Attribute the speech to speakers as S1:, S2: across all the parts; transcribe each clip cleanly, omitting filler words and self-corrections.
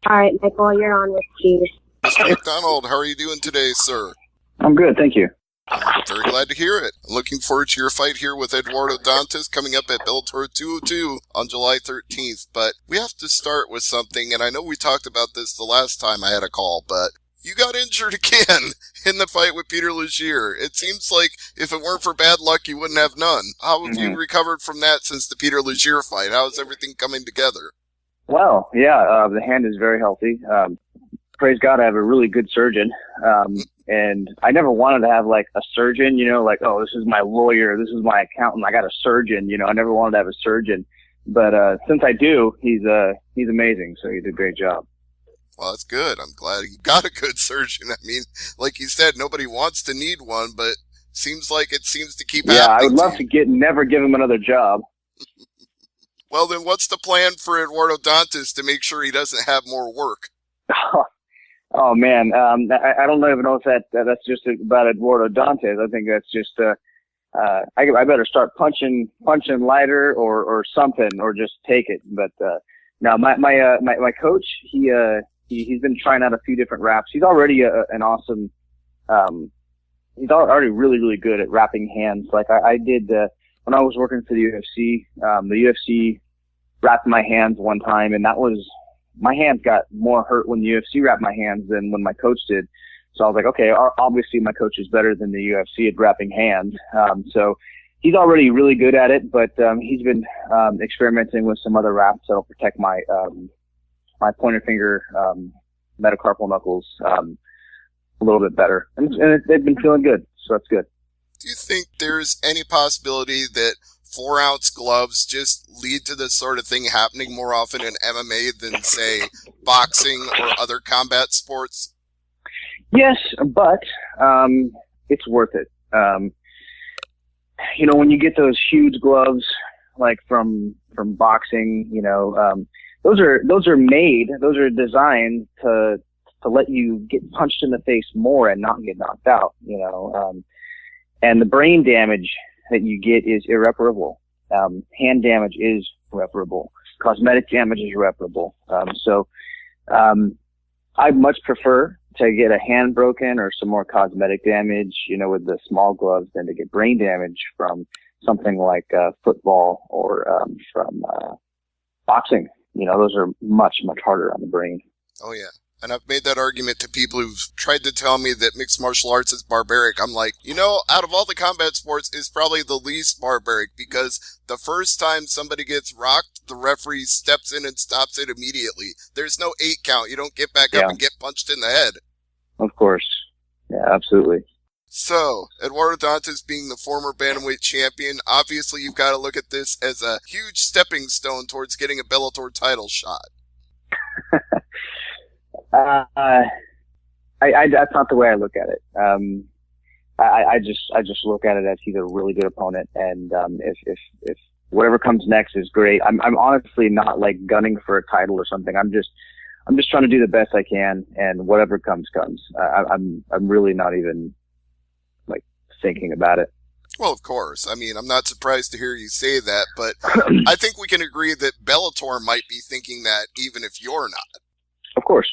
S1: All right, Michael, you're on with Steve.
S2: Mr. McDonald, how are you doing today, sir?
S3: I'm good, thank you.
S2: I'm very glad to hear it. I'm looking forward to your fight here with Eduardo Dantas coming up at Bellator 202 on July 13th. But we have to start with something, and I know we talked about this the last time I had a call, but you got injured again in the fight with Peter Legier. It seems like if it weren't for bad luck, you wouldn't have none. How have you recovered from that since the Peter Legier fight? How is everything coming together?
S3: Well, the hand is very healthy. Praise God, I have a really good surgeon. And I never wanted to have like a surgeon, like, oh, this is my lawyer, this is my accountant, I got a surgeon, I never wanted to have a surgeon. But since I do, he's amazing, so he did a great job. Well,
S2: that's good. I'm glad you got a good surgeon. I mean, like you said, nobody wants to need one, but seems like it seems to keep happening.
S3: Yeah, I would love to never give him another job.
S2: Well, then what's the plan for Eduardo Dantas to make sure he doesn't have more work?
S3: Oh man, I don't even know if that's just about Eduardo Dantas. I think that's just I better start punching lighter or something, or just take it. But no, my coach, he's been trying out a few different wraps. He's already an awesome. He's already really good at wrapping hands. Like I did when I was working for the UFC. The UFC wrapped my hands one time, and my hands got more hurt when the UFC wrapped my hands than when my coach did. So I was like, okay, obviously my coach is better than the UFC at wrapping hands. So he's already really good at it, but he's been experimenting with some other wraps that'll protect my my pointer finger, metacarpal knuckles a little bit better. And they've been feeling good, so that's good.
S2: Do you think there's any possibility that 4-ounce gloves just lead to this sort of thing happening more often in MMA than, say, boxing or other combat sports?
S3: Yes, but it's worth it. When you get those huge gloves, like from boxing, those are designed to let you get punched in the face more and not get knocked out. And the brain damage that you get is irreparable. Hand damage is irreparable. Cosmetic damage is irreparable. So I much prefer to get a hand broken or some more cosmetic damage, with the small gloves than to get brain damage from something like football or from boxing. Those are much harder on the brain.
S2: Oh, yeah. And I've made that argument to people who've tried to tell me that mixed martial arts is barbaric. I'm like, out of all the combat sports, it's probably the least barbaric, because the first time somebody gets rocked, the referee steps in and stops it immediately. There's no 8 count. You don't get back up and get punched in the head.
S3: Of course. Yeah, absolutely.
S2: So, Eduardo Dantas being the former bantamweight champion, obviously you've got to look at this as a huge stepping stone towards getting a Bellator title shot.
S3: That's not the way I look at it. I just look at it as he's a really good opponent, and if whatever comes next is great. I'm honestly not like gunning for a title or something. I'm just trying to do the best I can, and whatever comes. I'm really not even like thinking about it.
S2: Well, of course. I mean, I'm not surprised to hear you say that, but I think we can agree that Bellator might be thinking that even if you're not.
S3: Of course.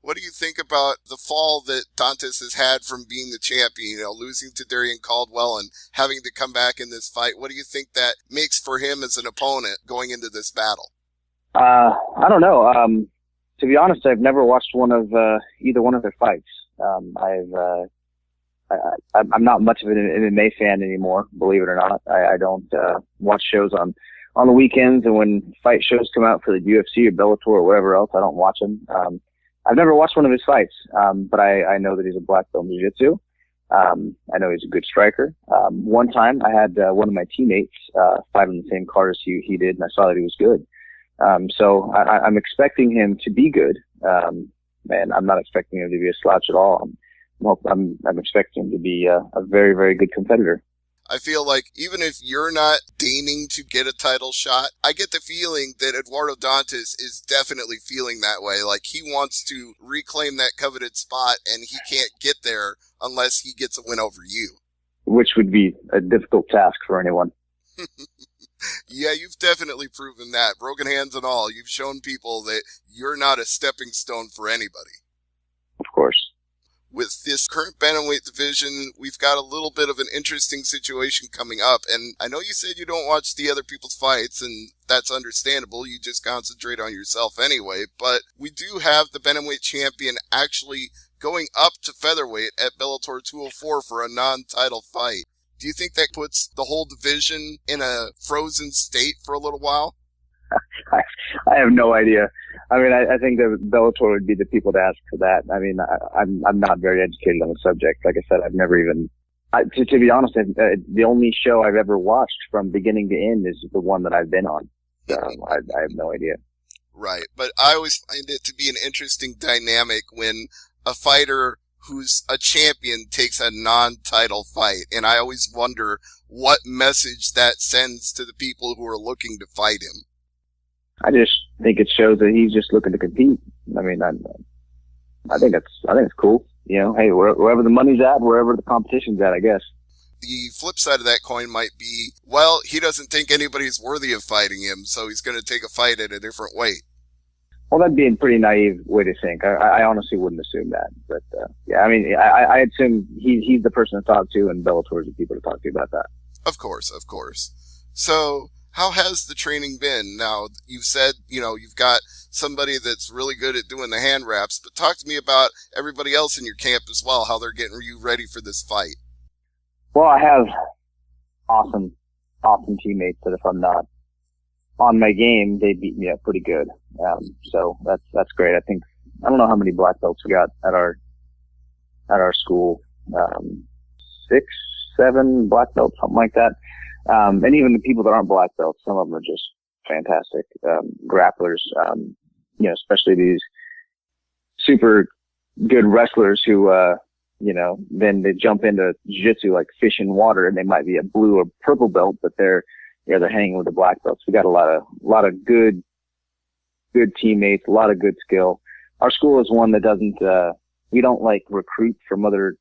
S2: What do you think about the fall that Dantas has had from being the champion, losing to Darian Caldwell and having to come back in this fight? What do you think that makes for him as an opponent going into this battle?
S3: I don't know. To be honest, I've never watched either one of their fights. I'm not much of an MMA fan anymore, believe it or not. I don't watch shows on the weekends, and when fight shows come out for the UFC or Bellator or whatever else, I don't watch them. I've never watched one of his fights, but I know that he's a black belt in jiu-jitsu. I know he's a good striker. One time I had one of my teammates fight on the same card as he did, and I saw that he was good. So I'm expecting him to be good, and I'm not expecting him to be a slouch at all. I'm expecting him to be a very, very good competitor.
S2: I feel like even if you're not deigning to get a title shot, I get the feeling that Eduardo Dantas is definitely feeling that way. Like he wants to reclaim that coveted spot, and he can't get there unless he gets a win over you.
S3: Which would be a difficult task for anyone.
S2: Yeah, you've definitely proven that. Broken hands and all, you've shown people that you're not a stepping stone for anybody.
S3: Of course.
S2: With this current bantamweight division, we've got a little bit of an interesting situation coming up. And I know you said you don't watch the other people's fights, and that's understandable. You just concentrate on yourself anyway. But we do have the bantamweight champion actually going up to featherweight at Bellator 204 for a non-title fight. Do you think that puts the whole division in a frozen state for a little while?
S3: I have no idea. I mean, I think that Bellator would be the people to ask for that. I mean, I'm not very educated on the subject. Like I said, I've never even, to be honest, the only show I've ever watched from beginning to end is the one that I've been on. So I have no idea.
S2: Right. But I always find it to be an interesting dynamic when a fighter who's a champion takes a non-title fight. And I always wonder what message that sends to the people who are looking to fight him.
S3: I just think it shows that he's just looking to compete. I mean, I think it's cool. You know, hey, wherever the money's at, wherever the competition's at, I guess.
S2: The flip side of that coin might be, well, he doesn't think anybody's worthy of fighting him, so he's going to take a fight at a different weight.
S3: Well, that'd be a pretty naive way to think. I honestly wouldn't assume that. But, yeah, I mean, I assume he's the person to talk to, and Bellator's the people to talk to about that.
S2: Of course. So, how has the training been? Now, you've said, you've got somebody that's really good at doing the hand wraps, but talk to me about everybody else in your camp as well, how they're getting you ready for this fight.
S3: Well, I have awesome teammates that if I'm not on my game, they beat me up pretty good. So that's great. I don't know how many black belts we got at our school. 6, 7 black belts, something like that. And even the people that aren't black belts, some of them are just fantastic, grapplers, especially these super good wrestlers who, then they jump into jiu-jitsu like fish in water, and they might be a blue or purple belt, but they're hanging with the black belts. We got a lot of good teammates, a lot of good skill. Our school is one that doesn't, we don't like recruit from other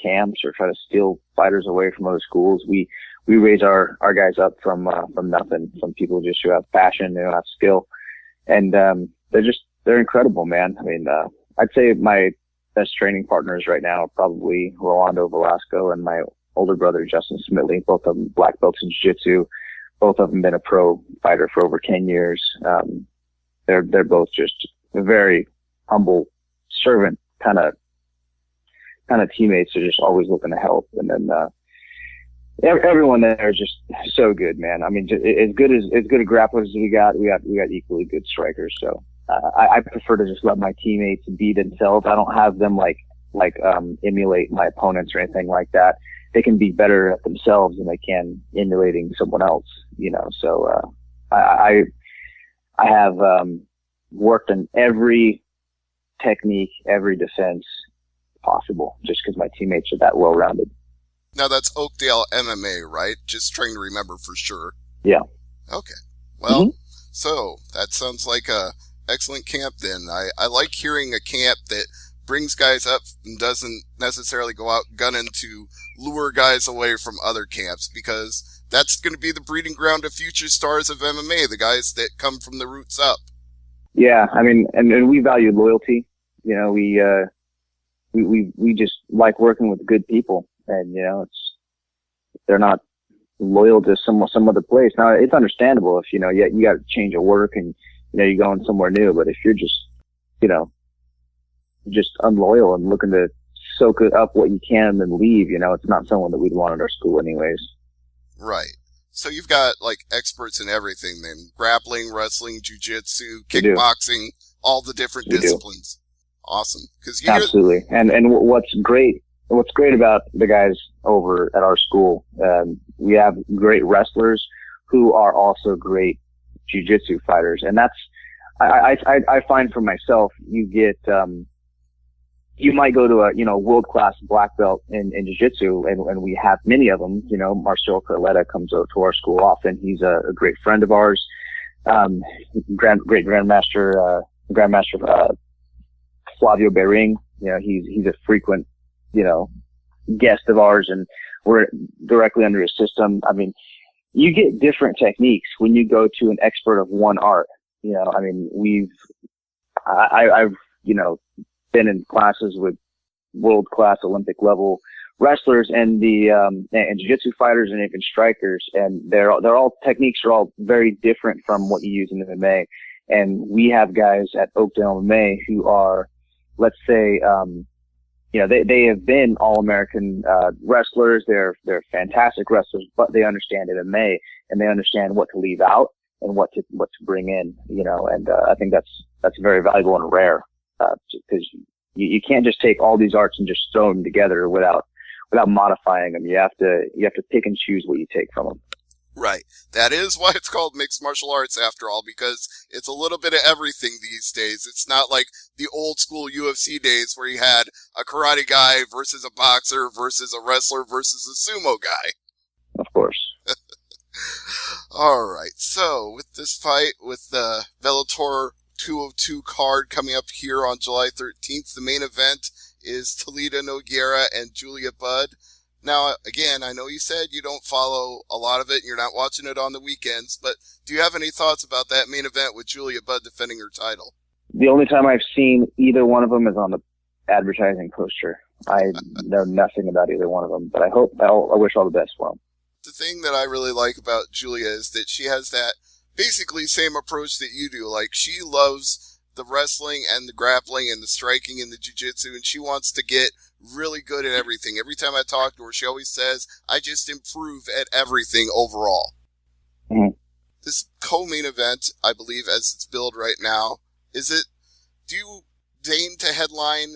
S3: camps or try to steal fighters away from other schools. We raise our guys up from nothing, from people just who have passion, who have skill. And, they're incredible, man. I mean, I'd say my best training partners right now are probably Rolando Velasco and my older brother, Justin Smitley, both of them black belts in jiu-jitsu. Both of them been a pro fighter for over 10 years. They're both just very humble, servant kind of teammates. They're just always looking to help. And then, everyone there is just so good, man. I mean, as good a grapplers as we got equally good strikers. So, I prefer to just let my teammates be themselves. I don't have them emulate my opponents or anything like that. They can be better at themselves than they can emulating someone else, So, I have, worked on every technique, every defense possible, just because my teammates are that well-rounded.
S2: Now that's Oakdale MMA, right? Just trying to remember for sure.
S3: Yeah.
S2: Okay. Well, So that sounds like a excellent camp then. I like hearing a camp that brings guys up and doesn't necessarily go out gunning to lure guys away from other camps, because that's going to be the breeding ground of future stars of MMA, the guys that come from the roots up. Yeah,
S3: I mean, and we value loyalty. We just like working with good people, and they're not loyal to some other place. Now, it's understandable if you got to change of work and you're going somewhere new, but if you're just just unloyal and looking to soak it up what you can and then leave, it's not someone that we'd want at our school anyways.
S2: Right. So you've got experts in everything then: grappling, wrestling, jiu-jitsu, kickboxing, all the different disciplines. Awesome.
S3: Absolutely. And what's great about the guys over at our school, we have great wrestlers who are also great jiu-jitsu fighters. And that's, I find for myself, you get, you might go to a, world-class black belt in jiu-jitsu, and we have many of them. Marcel Carletta comes out to our school often. He's a great friend of ours. Great Grandmaster Flavio Bering, he's a frequent, guest of ours, and we're directly under his system. I mean, you get different techniques when you go to an expert of one art. You know, I mean, I've, you know, been in classes with world-class Olympic level wrestlers and and jiu-jitsu fighters and even strikers. And they're all techniques are all very different from what you use in MMA. And we have guys at Oakdale MMA who are, let's say, you know, they have been All-American wrestlers. They're fantastic wrestlers, but they understand MMA and they understand what to leave out and what to bring in. You know, and I think that's very valuable and rare because you can't just take all these arts and just throw them together without modifying them. You have to pick and choose what you take from them.
S2: Right. That is why it's called mixed martial arts after all, because it's a little bit of everything these days. It's not like the old school UFC days where you had a karate guy versus a boxer versus a wrestler versus a sumo guy.
S3: Of course.
S2: All right. So with this fight, with the Bellator 202 card coming up here on July 13th, the main event is Talita Nogueira and Julia Budd. Now, again, I know you said you don't follow a lot of it and you're not watching it on the weekends, but do you have any thoughts about that main event with Julia Budd defending her title?
S3: The only time I've seen either one of them is on the advertising poster. I know nothing about either one of them, but I wish all the best for them.
S2: The thing that I really like about Julia is that she has that basically same approach that you do. Like, she loves the wrestling and the grappling and the striking and the jiu-jitsu, and she wants to get really good at everything. Every time I talk to her, she always says, I just improve at everything overall.
S3: Mm-hmm.
S2: This co-main event, I believe, as it's billed right now, do you deign to headline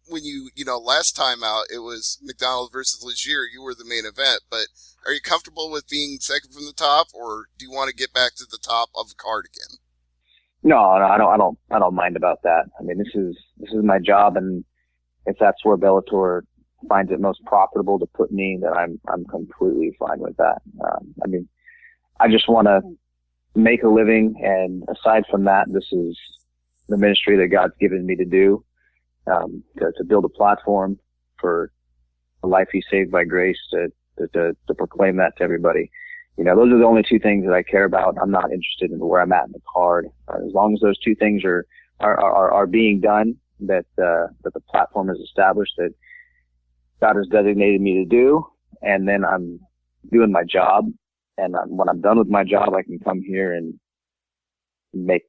S2: when you know, last time out, it was McDonald versus Legier, you were the main event, but are you comfortable with being second from the top, or do you want to get back to the top of the card again?
S3: No, I don't mind about that. I mean, this is my job, and if that's where Bellator finds it most profitable to put me, then I'm completely fine with that. I mean, I just want to make a living, and aside from that, this is the ministry that God's given me to do, to build a platform for a life He saved by grace, to proclaim that to everybody. You know, those are the only two things that I care about. I'm not interested in where I'm at in the card. As long as those two things are being done, that the platform is established, that God has designated me to do, and then I'm doing my job. And when I'm done with my job, I can come here and make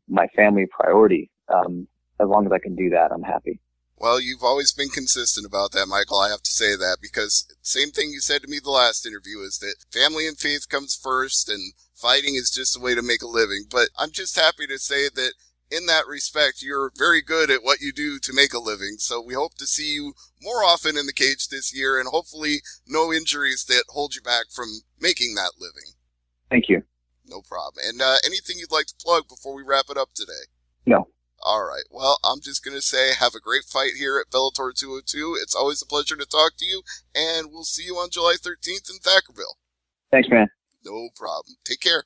S3: my family a priority. As long as I can do that, I'm happy.
S2: Well, you've always been consistent about that, Michael. I have to say that, because same thing you said to me the last interview is that family and faith comes first and fighting is just a way to make a living. But I'm just happy to say that in that respect, you're very good at what you do to make a living. So we hope to see you more often in the cage this year, and hopefully no injuries that hold you back from making that living.
S3: Thank you.
S2: No problem. And anything you'd like to plug before we wrap it up today?
S3: No.
S2: All right. Well, I'm just going to say have a great fight here at Bellator 202. It's always a pleasure to talk to you, and we'll see you on July 13th in Thackerville.
S3: Thanks, man.
S2: No problem. Take care.